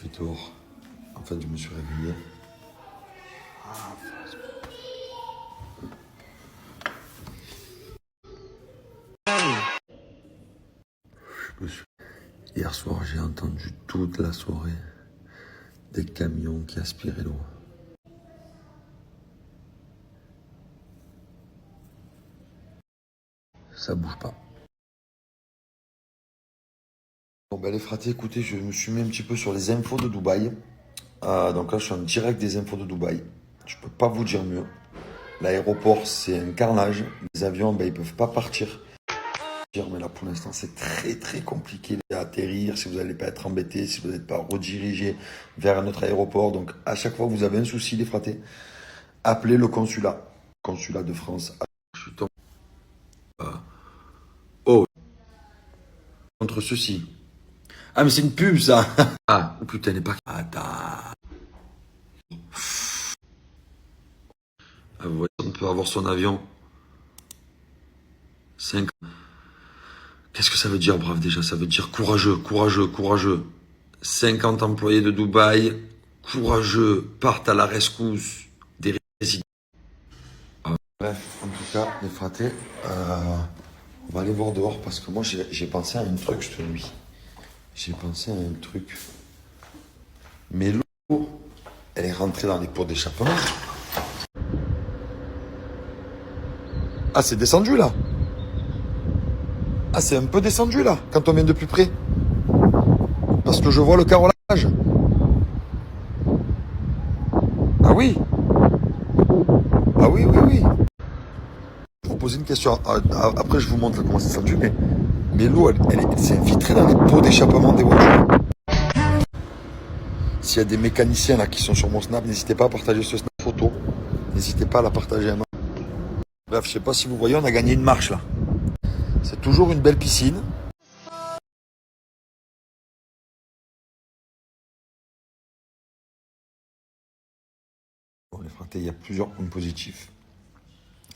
je vais dehors. En fait, je me suis réveillé. Hier soir, j'ai entendu toute la soirée des camions qui aspiraient l'eau. Ça bouge pas. Bon ben les fratés, écoutez, je me suis mis un petit peu sur les infos de Dubaï. Donc là, je suis en direct des infos de Dubaï. Je peux pas vous dire mieux. L'aéroport, c'est un carnage. Les avions, ben, ils peuvent pas partir. Mais là, pour l'instant, c'est très très compliqué d'atterrir si vous n'allez pas être embêté, si vous n'êtes pas redirigé vers un autre aéroport. Donc, à chaque fois que vous avez un souci, les fratés, appelez le consulat. Consulat de France. Je suis tombé. Oh, contre ceci. Ah, mais c'est une pub, ça. Ah, oh, putain, elle est pas. Attends. Ah, vous voyez, on peut avoir son avion. 5. Qu'est-ce que ça veut dire, brave, déjà? Ça veut dire courageux, courageux, courageux. 50 employés de Dubaï, courageux, partent à la rescousse des résidents. Bref, en tout cas, les fratés, on va aller voir dehors parce que moi, j'ai pensé à un truc cette nuit. J'ai pensé à un truc. Mais l'eau, elle est rentrée dans les pots d'échappement. Ah, c'est descendu, là. Ah, c'est un peu descendu, là, quand on vient de plus près. Parce que je vois le carrelage. Ah oui. Ah oui, oui, oui. Je vous pose une question. Après, je vous montre comment c'est descendu. Mais l'eau, elle s'est infiltrée dans les pots d'échappement des voitures. S'il y a des mécaniciens là qui sont sur mon snap, n'hésitez pas à partager ce snap photo. N'hésitez pas à la partager à moi. Bref, je sais pas si vous voyez, on a gagné une marche là. C'est toujours une belle piscine. Bon, les fratés, il y a plusieurs points positifs.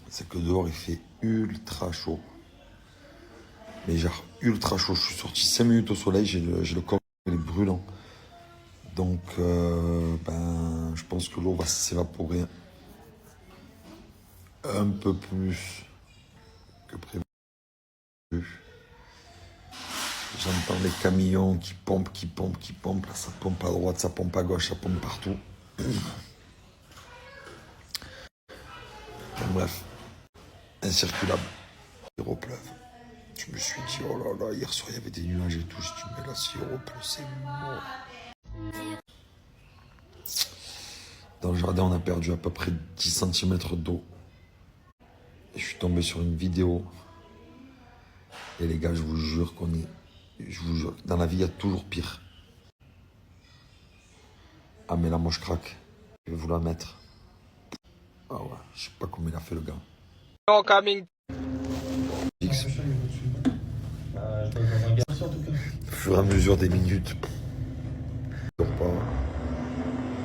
C'est que dehors, il fait ultra chaud. Mais genre ultra chaud. Je suis sorti 5 minutes au soleil, j'ai le corps il est brûlant. Donc, je pense que l'eau va s'évaporer un peu plus que prévu. J'entends les camions qui pompent, qui pompent, qui pompent. Là, ça pompe à droite, ça pompe à gauche, ça pompe partout. Bon, bref, incirculable. Il repleuve. Je me suis dit, oh là là, hier soir, il y avait des nuages et tout. Je me dis, mais là, s'il repleut, c'est mort. Dans le jardin, on a perdu à peu près 10 cm d'eau. Et je suis tombé sur une vidéo. Et les gars, je vous jure je vous jure, dans la vie, il y a toujours pire. Ah, mais là, moi, je craque. Je vais vous la mettre. Ah ouais, je sais pas comment il a fait, le gars. No coming. X. Au fur et à mesure des minutes. Je dors pas.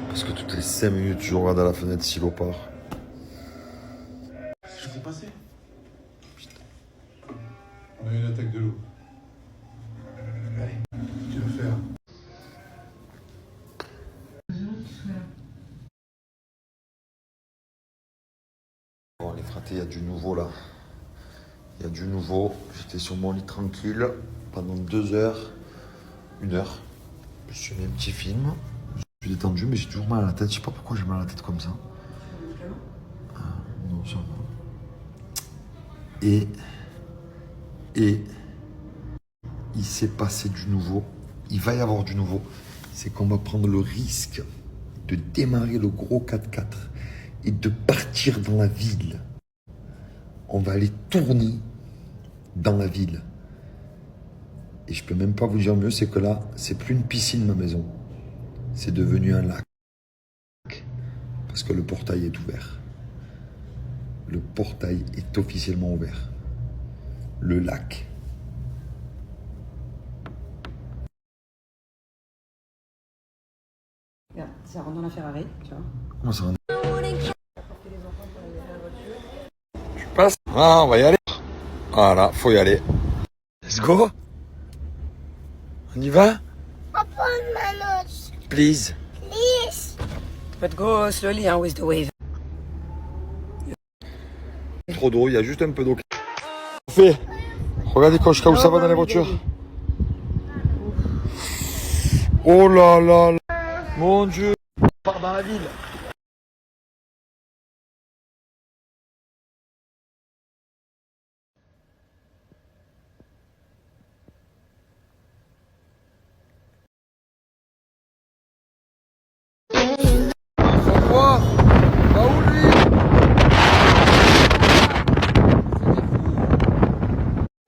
Parce que toutes les 5 minutes, je regarde à la fenêtre si l'eau part. Je peux passer. Putain. On a eu une attaque de l'eau. Allez, qu'est-ce que tu veux faire? Bon, les fratés, il y a du nouveau là. Il y a du nouveau. J'étais sur mon lit tranquille pendant 2 heures, 1 heure. Je me suis mis un petit film. Je suis détendu, mais j'ai toujours mal à la tête. Je sais pas pourquoi j'ai mal à la tête comme ça. Non, ça va. Et il s'est passé du nouveau. Il va y avoir du nouveau. C'est qu'on va prendre le risque de démarrer le gros 4x4 et de partir dans la ville. On va aller tourner dans la ville. Et je peux même pas vous dire mieux, c'est que là, c'est plus une piscine, ma maison. C'est devenu un lac. Parce que le portail est ouvert. Le portail est officiellement ouvert. Le lac. Regarde, ça rentre dans la Ferrari, tu vois. Comment ça rentre? Tu passes? Ah, on va y aller. Voilà, faut y aller. Let's go. On y va? Papa, Manos. please. But go slowly hein, with the wave. Trop d'eau, il y a juste un peu d'eau. Regardez Koshka où ça va dans les voitures. Oh là là là. Mon Dieu. On part dans la ville. Quoi? Va où lui?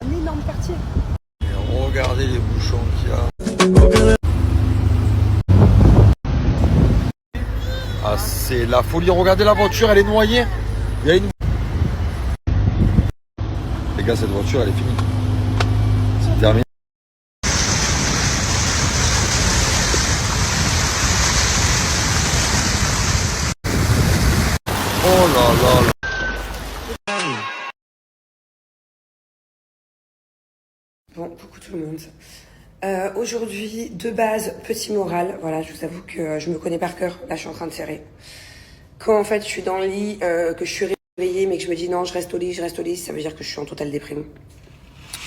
Un énorme quartier. Et regardez les bouchons qu'il y a. Ah, c'est la folie. Regardez la voiture, elle est noyée. Il y a une... Les gars, cette voiture, elle est finie. C'est terminé. Oh là là là. Bon, coucou tout le monde. Aujourd'hui, de base, petit moral. Voilà, je vous avoue que je me connais par cœur. Là, je suis en train de serrer. Quand en fait, je suis dans le lit, que je suis réveillée, mais que je me dis non, je reste au lit, ça veut dire que je suis en totale déprime.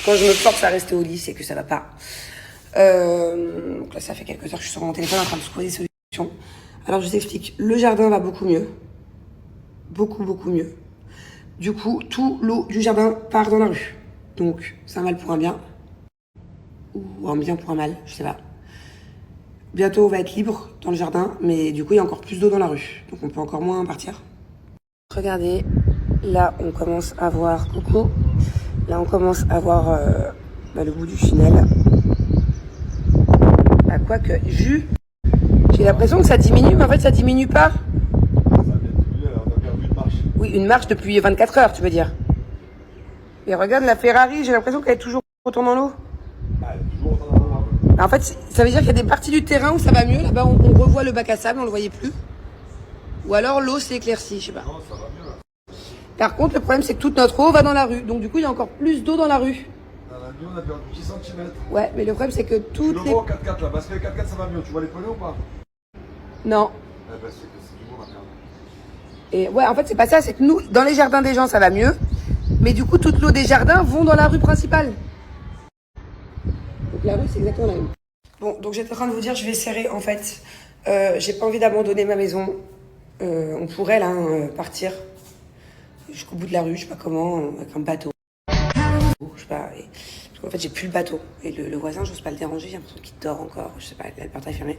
Quand je me force à rester au lit, c'est que ça va pas. Donc là, ça fait quelques heures que je suis sur mon téléphone en train de trouver des solutions. Alors, je vous explique. Le jardin va beaucoup mieux. Beaucoup, beaucoup mieux. Du coup, tout l'eau du jardin part dans la rue. Donc, c'est un mal pour un bien. Ou un bien pour un mal, je sais pas. Bientôt, on va être libre dans le jardin, mais du coup, il y a encore plus d'eau dans la rue. Donc, on peut encore moins partir. Regardez, là, on commence à voir... Coucou. Là, on commence à voir le bout du tunnel. À quoi que... J'ai l'impression que ça diminue, mais en fait, ça diminue pas. Ça vient de diminuer, on a perdu une marche. Oui, une marche depuis 24 heures, tu veux dire. Et regarde la Ferrari, j'ai l'impression qu'elle est toujours retournée dans l'eau. Ah, elle est toujours dans l'eau. En fait, ça veut dire qu'il y a des parties du terrain où ça va mieux. Là-bas, on revoit le bac à sable, on le voyait plus. Ou alors l'eau s'est éclaircie, je sais pas. Non, ça va mieux là. Par contre, le problème, c'est que toute notre eau va dans la rue. Donc du coup, il y a encore plus d'eau dans la rue. Dans la nuit, on a perdu 10 cm. Ouais, mais le problème, c'est que Tu toutes le les... vois au 4x4 là, parce que le 4x4 ça va mieux. Tu vois les pneus ou pas? Non. Eh ben, c'est que c'est du monde à perdre. Et ouais, en fait, c'est pas ça. C'est que nous, dans les jardins des gens, ça va mieux. Mais du coup, toute l'eau des jardins vont dans la rue principale. Donc la rue, c'est exactement la même. Bon, donc j'étais en train de vous dire, je vais serrer, en fait. J'ai pas envie d'abandonner ma maison. On pourrait, là, partir jusqu'au bout de la rue, je sais pas comment, avec un bateau. Je sais pas. Parce qu'en fait, j'ai plus le bateau. Et le voisin, j'ose pas le déranger, j'ai l'impression qu'il dort encore. Je sais pas, la porte est fermée.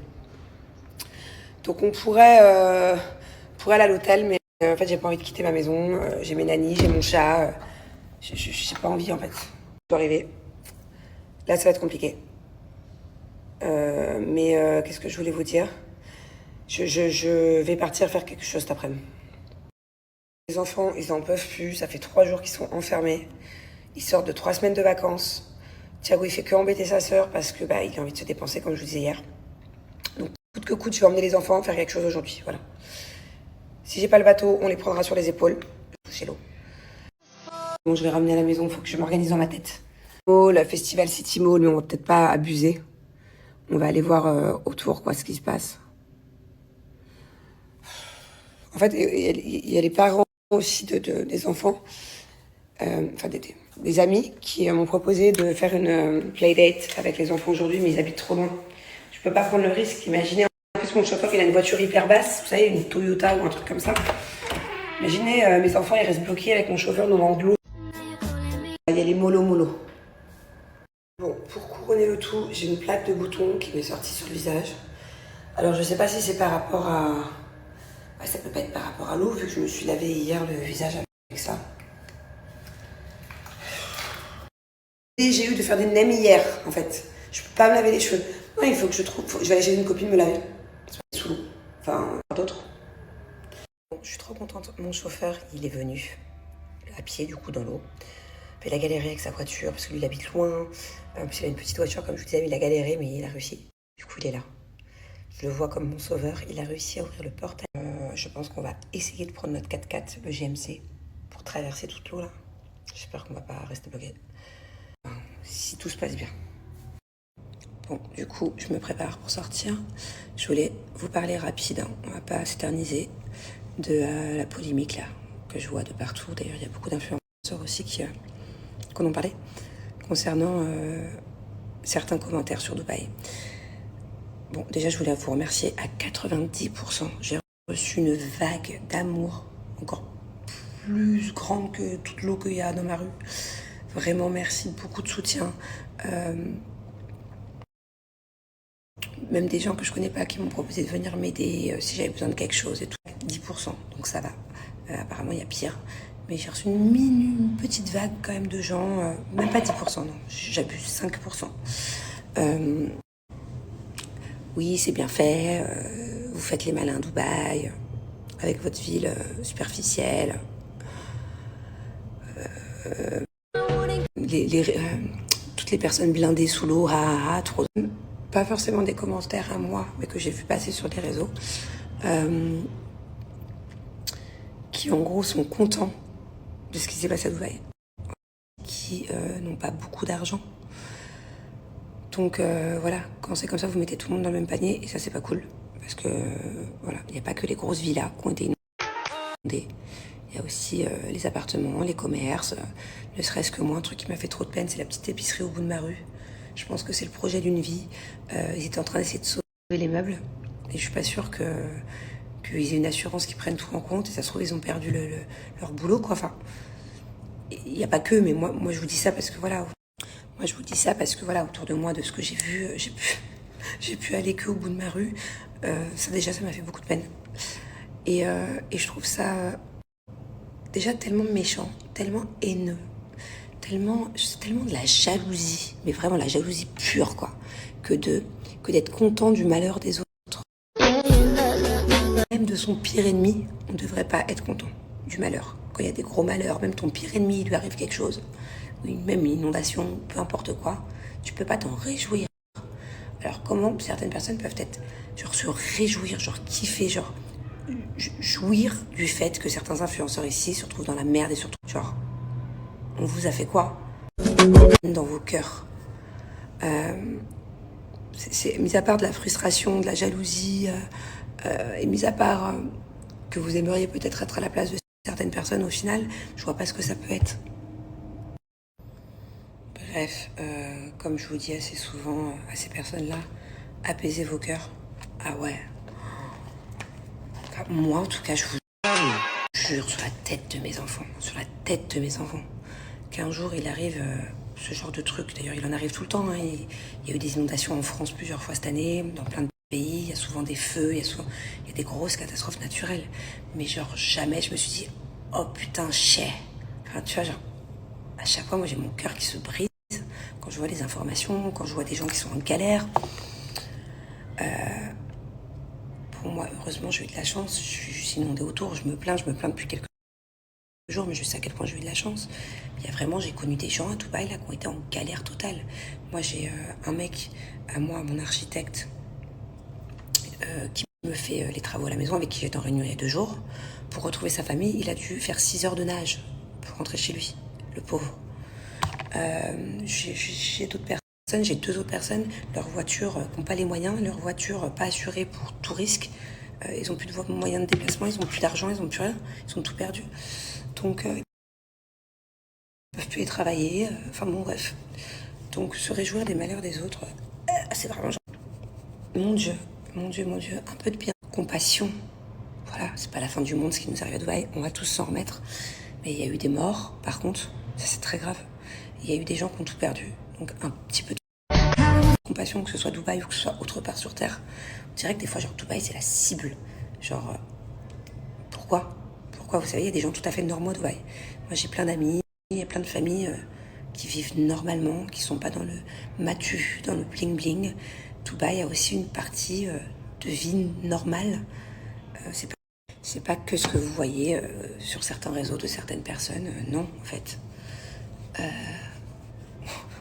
Donc on pourrait aller à l'hôtel, mais en fait, j'ai pas envie de quitter ma maison. J'ai mes nannies, j'ai mon chat. J'ai pas envie, en fait. Ça peut arriver. Là, ça va être compliqué. Mais qu'est-ce que je voulais vous dire? Je vais partir faire quelque chose cet après-midi. Les enfants, ils en peuvent plus. Ça fait 3 jours qu'ils sont enfermés. Ils sortent de 3 semaines de vacances. Thiago, il fait que embêter sa sœur parce que il a envie de se dépenser, comme je vous disais hier. Donc, coûte que coûte, je vais emmener les enfants faire quelque chose aujourd'hui. Voilà. Si j'ai pas le bateau, on les prendra sur les épaules. Chez l'eau. Bon, je vais ramener à la maison. Il faut que je m'organise dans ma tête. Oh, le festival City Mall, mais on va peut-être pas abuser. On va aller voir autour, quoi, ce qui se passe. En fait, il y a les parents aussi des enfants, enfin des amis qui m'ont proposé de faire une playdate avec les enfants aujourd'hui, mais ils habitent trop loin. Je peux pas prendre le risque. Imaginez, en plus mon chauffeur il a une voiture hyper basse, vous savez, une Toyota ou un truc comme ça. Imaginez mes enfants ils restent bloqués avec mon chauffeur dans l'enclos. Il y a les mollo. Bon, pour couronner le tout, j'ai une plaque de boutons qui m'est sortie sur le visage. Alors je sais pas si c'est par rapport à... Ouais, ça peut pas être par rapport à l'eau, vu que je me suis lavé hier le visage avec ça. Et j'ai eu de faire des nems hier, en fait. Je peux pas me laver les cheveux. Non, il faut que je trouve... je vais aller chez une copine me laver. Sous l'eau. Enfin, d'autres. Bon, je suis trop contente. Mon chauffeur, il est venu. À pied, du coup, dans l'eau. Il a galéré avec sa voiture, parce que lui, il habite loin. En plus, il a une petite voiture, comme je vous disais, il a galéré, mais il a réussi. Du coup, il est là. Je le vois comme mon sauveur. Il a réussi à ouvrir le portail. Je pense qu'on va essayer de prendre notre 4x4, le GMC, pour traverser toute l'eau là. J'espère qu'on va pas rester bloqué. Si tout se passe bien. Bon, du coup, je me prépare pour sortir. Je voulais vous parler rapide, hein. On va pas s'éterniser, de la polémique là, que je vois de partout. D'ailleurs, il y a beaucoup d'influenceurs aussi qui en ont parlé, concernant certains commentaires sur Dubaï. Bon, déjà, je voulais vous remercier à 90%. J'ai reçu une vague d'amour encore plus grande que toute l'eau qu'il y a dans ma rue. Vraiment, merci, beaucoup de soutien. Même des gens que je connais pas qui m'ont proposé de venir m'aider si j'avais besoin de quelque chose et tout. 10%, donc ça va. Apparemment, il y a pire. Mais j'ai reçu une petite vague quand même de gens, même pas 10%, non, j'abuse, 5%. Oui, c'est bien fait, vous faites les malins à Dubaï, avec votre ville superficielle. Toutes les personnes blindées sous l'eau, trop. Pas forcément des commentaires à moi, mais que j'ai vu passer sur les réseaux, qui en gros sont contents de ce qui s'est passé à Dubaï, qui n'ont pas beaucoup d'argent. Donc voilà, quand c'est comme ça, vous mettez tout le monde dans le même panier, et ça c'est pas cool, parce que voilà, il n'y a pas que les grosses villas qui ont été inondées. Il y a aussi les appartements, les commerces, ne serait-ce que moi, un truc qui m'a fait trop de peine, c'est la petite épicerie au bout de ma rue. Je pense que c'est le projet d'une vie. Ils étaient en train d'essayer de sauver les meubles, et je suis pas sûre qu'ils aient une assurance qui prenne tout en compte, et ça se trouve, ils ont perdu leur boulot, quoi. Enfin, il n'y a pas que, mais moi je vous dis ça parce que voilà. Moi, je vous dis ça parce que voilà, autour de moi, de ce que j'ai vu, j'ai pu aller que au bout de ma rue. Ça m'a fait beaucoup de peine. Et je trouve ça déjà tellement méchant, tellement haineux, c'est tellement de la jalousie, mais vraiment la jalousie pure, quoi, que d'être content du malheur des autres. Même de son pire ennemi, on ne devrait pas être content du malheur. Quand il y a des gros malheurs, même ton pire ennemi, il lui arrive quelque chose, ou même une inondation, peu importe quoi, tu peux pas t'en réjouir. Alors comment certaines personnes peuvent être, genre, se réjouir, genre kiffer, genre jouir du fait que certains influenceurs ici se retrouvent dans la merde, et surtout, genre, on vous a fait quoi dans vos cœurs? C'est mis à part de la frustration, de la jalousie, et mis à part que vous aimeriez peut-être être à la place de certaines personnes, au final, je vois pas ce que ça peut être. Bref, comme je vous dis assez souvent à ces personnes-là, apaisez vos cœurs. Ah ouais. Enfin, moi, en tout cas, je vous jure sur la tête de mes enfants, qu'un jour il arrive ce genre de truc. D'ailleurs, il en arrive tout le temps, hein. Il y a eu des inondations en France plusieurs fois cette année, dans plein de pays. Il y a souvent des feux, il y a des grosses catastrophes naturelles. Mais genre, jamais je me suis dit, oh putain, chais. Enfin, tu vois, genre, à chaque fois, moi, j'ai mon cœur qui se brise quand je vois les informations, quand je vois des gens qui sont en galère. Pour moi, heureusement, j'ai eu de la chance. Je suis juste inondée autour. Je me plains depuis quelques jours, mais je sais à quel point j'ai eu de la chance. Il y a vraiment, j'ai connu des gens à Dubaï là qui ont été en galère totale. Moi, j'ai un mec à moi, mon architecte, qui me fait les travaux à la maison, avec qui j'étais en réunion il y a 2 jours. Pour retrouver sa famille, il a dû faire 6 heures de nage pour rentrer chez lui, le pauvre. J'ai d'autres personnes, j'ai 2 autres personnes, leurs voitures n'ont pas les moyens, leurs voitures pas assurées pour tout risque. Ils n'ont plus de moyens de déplacement, ils n'ont plus d'argent, ils n'ont plus rien, ils ont tout perdu. Donc, ils ne peuvent plus y travailler. Enfin bon, bref. Donc, se réjouir des malheurs des autres, c'est vraiment genre... Mon Dieu, un peu de bien. Compassion. Voilà, c'est pas la fin du monde ce qui nous arrive à Dubaï, on va tous s'en remettre. Mais il y a eu des morts, par contre, ça c'est très grave. Il y a eu des gens qui ont tout perdu. Donc, un petit peu de compassion, que ce soit Dubaï ou que ce soit autre part sur Terre. On dirait que des fois, genre, Dubaï, c'est la cible. Genre, pourquoi, vous savez, il y a des gens tout à fait normaux à Dubaï. Moi, j'ai plein d'amis, il y a plein de familles qui vivent normalement, qui sont pas dans le matu, dans le bling-bling. Dubaï a aussi une partie de vie normale. C'est pas que ce que vous voyez sur certains réseaux de certaines personnes. Non, en fait.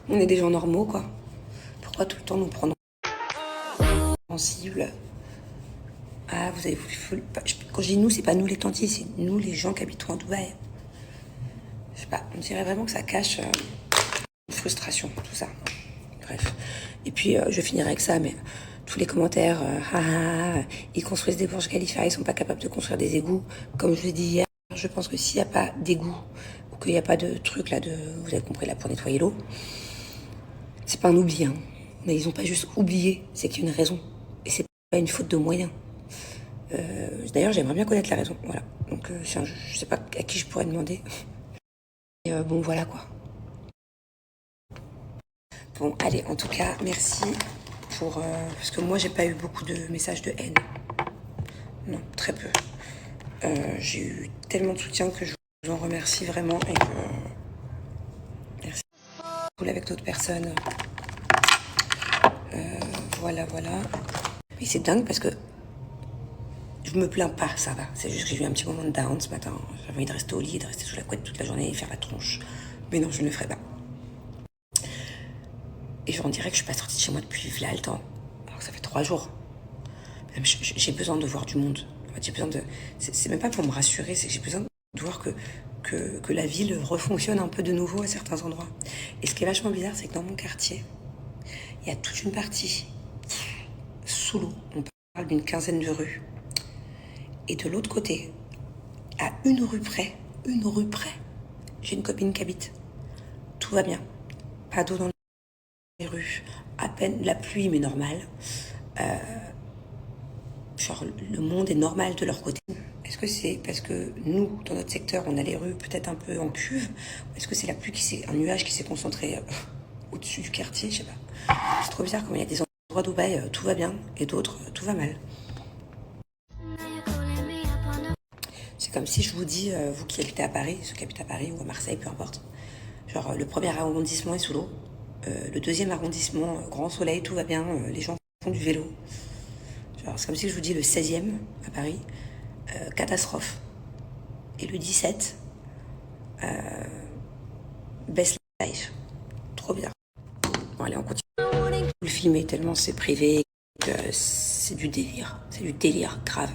On est des gens normaux, quoi. Pourquoi tout le temps nous prendre sensibles? Ah, vous avez voulu... Quand je dis nous, c'est pas nous les tantis, c'est nous les gens qui habitons à Dubaï. Je sais pas, on dirait vraiment que ça cache une frustration, tout ça. Bref. Et puis, je finirai avec ça, mais tous les commentaires, ils construisent des Burj Khalifa, ils sont pas capables de construire des égouts. Comme je vous ai dit hier, je pense que s'il n'y a pas d'égout, ou qu'il n'y a pas de truc là, vous avez compris, là, pour nettoyer l'eau, c'est pas un oubli, hein. Mais ils ont pas juste oublié, c'est qu'il y a une raison. Et c'est pas une faute de moyens. D'ailleurs, j'aimerais bien connaître la raison, voilà. Donc, je sais pas à qui je pourrais demander. Et bon, voilà, quoi. Bon, allez, en tout cas, merci pour... parce que moi, j'ai pas eu beaucoup de messages de haine. Non, très peu. J'ai eu tellement de soutien que je vous en remercie vraiment et que... Merci. Cool avec d'autres personnes. Voilà. Mais c'est dingue parce que je me plains pas, ça va. C'est juste que j'ai eu un petit moment de down ce matin. J'avais envie de rester au lit, de rester sous la couette toute la journée et faire la tronche. Mais non, je ne le ferai pas. Et on dirait que je suis pas sortie de chez moi depuis là le temps. Alors que ça fait 3 jours. J'ai besoin de voir du monde. En fait, j'ai besoin de... C'est même pas pour me rassurer, c'est que j'ai besoin de voir que la ville refonctionne un peu de nouveau à certains endroits. Et ce qui est vachement bizarre, c'est que dans mon quartier, il y a toute une partie sous l'eau. On parle d'une 15aine de rues. Et de l'autre côté, à une rue près, j'ai une copine qui habite. Tout va bien. Pas d'eau dans les rues. À peine la pluie, mais normale. Genre, le monde est normal de leur côté. Est-ce que c'est parce que nous, dans notre secteur, on a les rues peut-être un peu en cuve? Ou est-ce que c'est la pluie un nuage qui s'est concentré au-dessus du quartier? Je sais pas. C'est trop bizarre, comme il y a des endroits d'Dubaï, tout va bien, et d'autres, tout va mal. C'est comme si je vous dis, vous qui habitez à Paris, ceux qui habitent à Paris ou à Marseille, peu importe. Genre, le premier arrondissement est sous l'eau. Le deuxième arrondissement, grand soleil, tout va bien, les gens font du vélo. Genre, c'est comme si je vous dis le 16e à Paris, catastrophe. Et le 17, best life. Trop bizarre. Bon, allez, on continue. Le film est tellement c'est privé que c'est du délire. C'est du délire grave.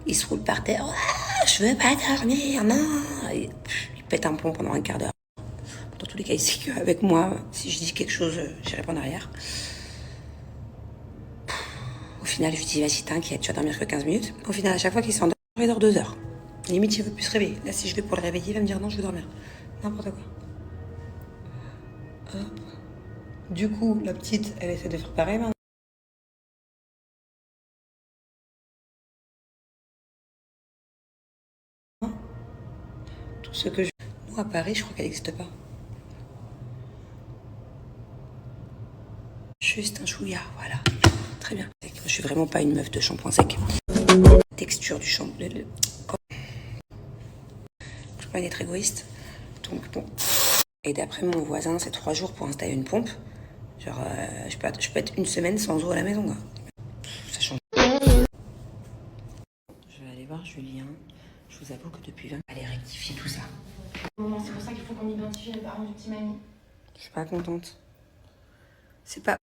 Il se roule par terre. Ah, je veux pas dormir, non. Il pète un plomb pendant un quart d'heure. Dans tous les cas, il sait qu'avec moi, si je dis quelque chose, j'irai pas en arrière. Au final, je lui dis, vas-y, t'inquiète, tu vas dormir que 15 minutes. Au final, à chaque fois qu'il s'endort, il dort 2 heures. Limite, il veut plus se réveiller. Là, si je vais pour le réveiller, il va me dire non, je veux dormir. N'importe quoi. Hop. Du coup, la petite, elle essaie de faire pareil maintenant. Tout ce que je... Nous, à Paris, je crois qu'elle n'existe pas. Juste un chouïa, voilà. Très bien. Je suis vraiment pas une meuf de shampoing sec. La texture du shampoing... Je peux pas être égoïste. Donc, bon. Et d'après mon voisin, c'est 3 jours pour installer une pompe. Genre, je peux être une semaine sans eau à la maison, quoi. Ça change. Je vais aller voir Julien. Je vous avoue que depuis 20 allez rectifier tout ça. C'est pour ça qu'il faut qu'on identifie les parents du petit Mani. Je suis pas contente. C'est pas...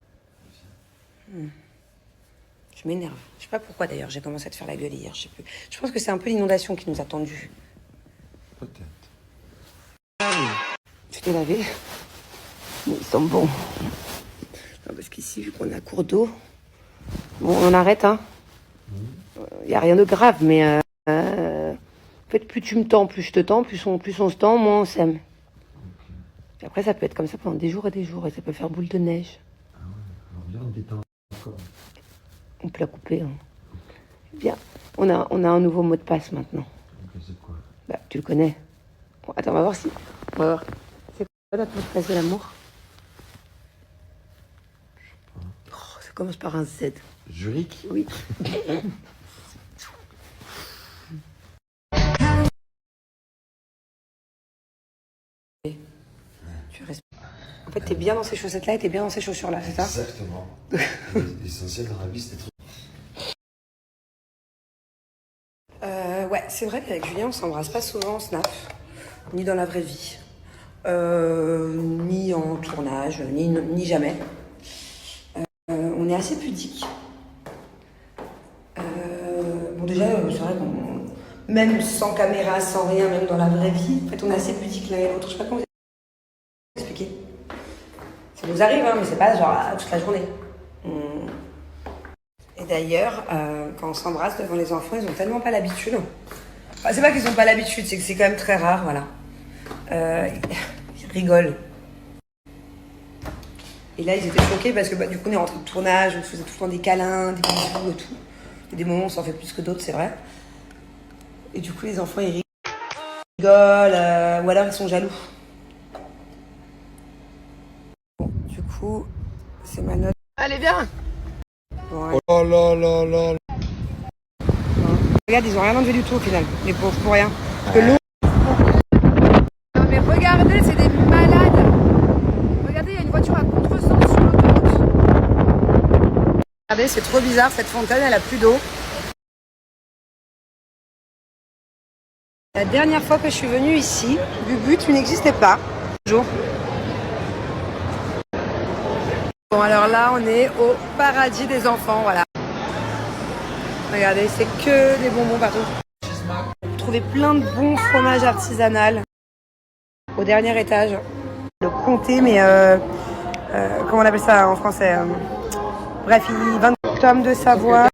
Je m'énerve. Je sais pas pourquoi d'ailleurs j'ai commencé à te faire la gueule hier. Je sais plus. Je pense que c'est un peu l'inondation qui nous a tendus. Peut-être. Tu t'es lavé? Ils sont bons. Non, parce qu'ici, vu qu'on a cours d'eau, bon, on arrête, hein. Y a rien de grave, mais en fait, plus tu me tends, plus je te tends, plus on se tend, moins on s'aime. Et après, ça peut être comme ça pendant des jours et ça peut faire boule de neige. Ah ouais, alors viens, on détend encore. On peut la couper, hein. Bien, on a un nouveau mot de passe maintenant. C'est quoi? Bah, tu le connais. Bon, attends, on va voir si... On va voir. C'est quoi notre mot de passe de l'amour? Oh, ça commence par un Z. Zurich? Oui. Tu restes... En fait, t'es bien dans ces chaussettes-là et t'es bien dans ces chaussures-là, c'est ça? Exactement. L'essentiel dans la vie, c'est d'être... Ouais, c'est vrai qu'avec Julien, on s'embrasse pas souvent en snap, ni dans la vraie vie, ni en tournage, ni jamais. On est assez pudiques. Bon, déjà, c'est vrai qu'on... Même sans caméra, sans rien, même dans la vraie vie, en fait, on est assez pudiques l'un et l'autre. Je sais pas comment vous expliquer. C'est nous arrive, hein, mais c'est pas genre toute la journée. Et d'ailleurs, quand on s'embrasse devant les enfants, ils ont tellement pas l'habitude. Enfin, c'est pas qu'ils ont pas l'habitude, c'est que c'est quand même très rare, voilà. Ils rigolent. Et là, ils étaient choqués parce que du coup, on est rentré de tournage, on se faisait tout le temps des câlins, des bisous et tout. Il y a des moments où on s'en fait plus que d'autres, c'est vrai. Et du coup, les enfants, ils rigolent, ou alors ils sont jaloux. Bon, du coup, c'est ma note. Allez, viens! Ouais. Oh là là là là. Regarde, ils ont rien enlevé du tout au final, les pauvres, pour rien. Parce que l'eau... Non mais regardez, c'est des malades! Regardez, il y a une voiture à contresens sur l'autoroute. Regardez, c'est trop bizarre, cette fontaine, elle a plus d'eau. La dernière fois que je suis venue ici, Bubu, tu n'existais pas. Bonjour. Bon, alors là, on est au paradis des enfants, voilà. Regardez, c'est que des bonbons partout. Vous trouvez plein de bons fromages artisanaux au dernier étage. Le comté, mais comment on appelle ça en français bref, il 20 tomes de Savoie.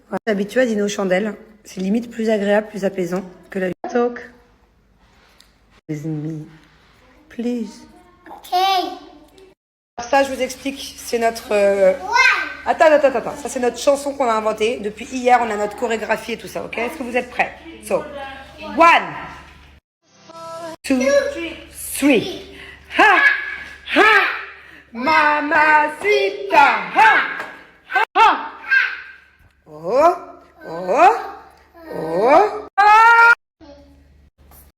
On est habitué à dîner aux chandelles. C'est limite plus agréable, plus apaisant que la talk with me, please. Ok. Ça, je vous explique, c'est notre... Attends. Ça, c'est notre chanson qu'on a inventée. Depuis hier, on a notre chorégraphie et tout ça, ok? Est-ce que vous êtes prêts? So, 1, 2, 3. Ha! Ha! Mamacita! Ha!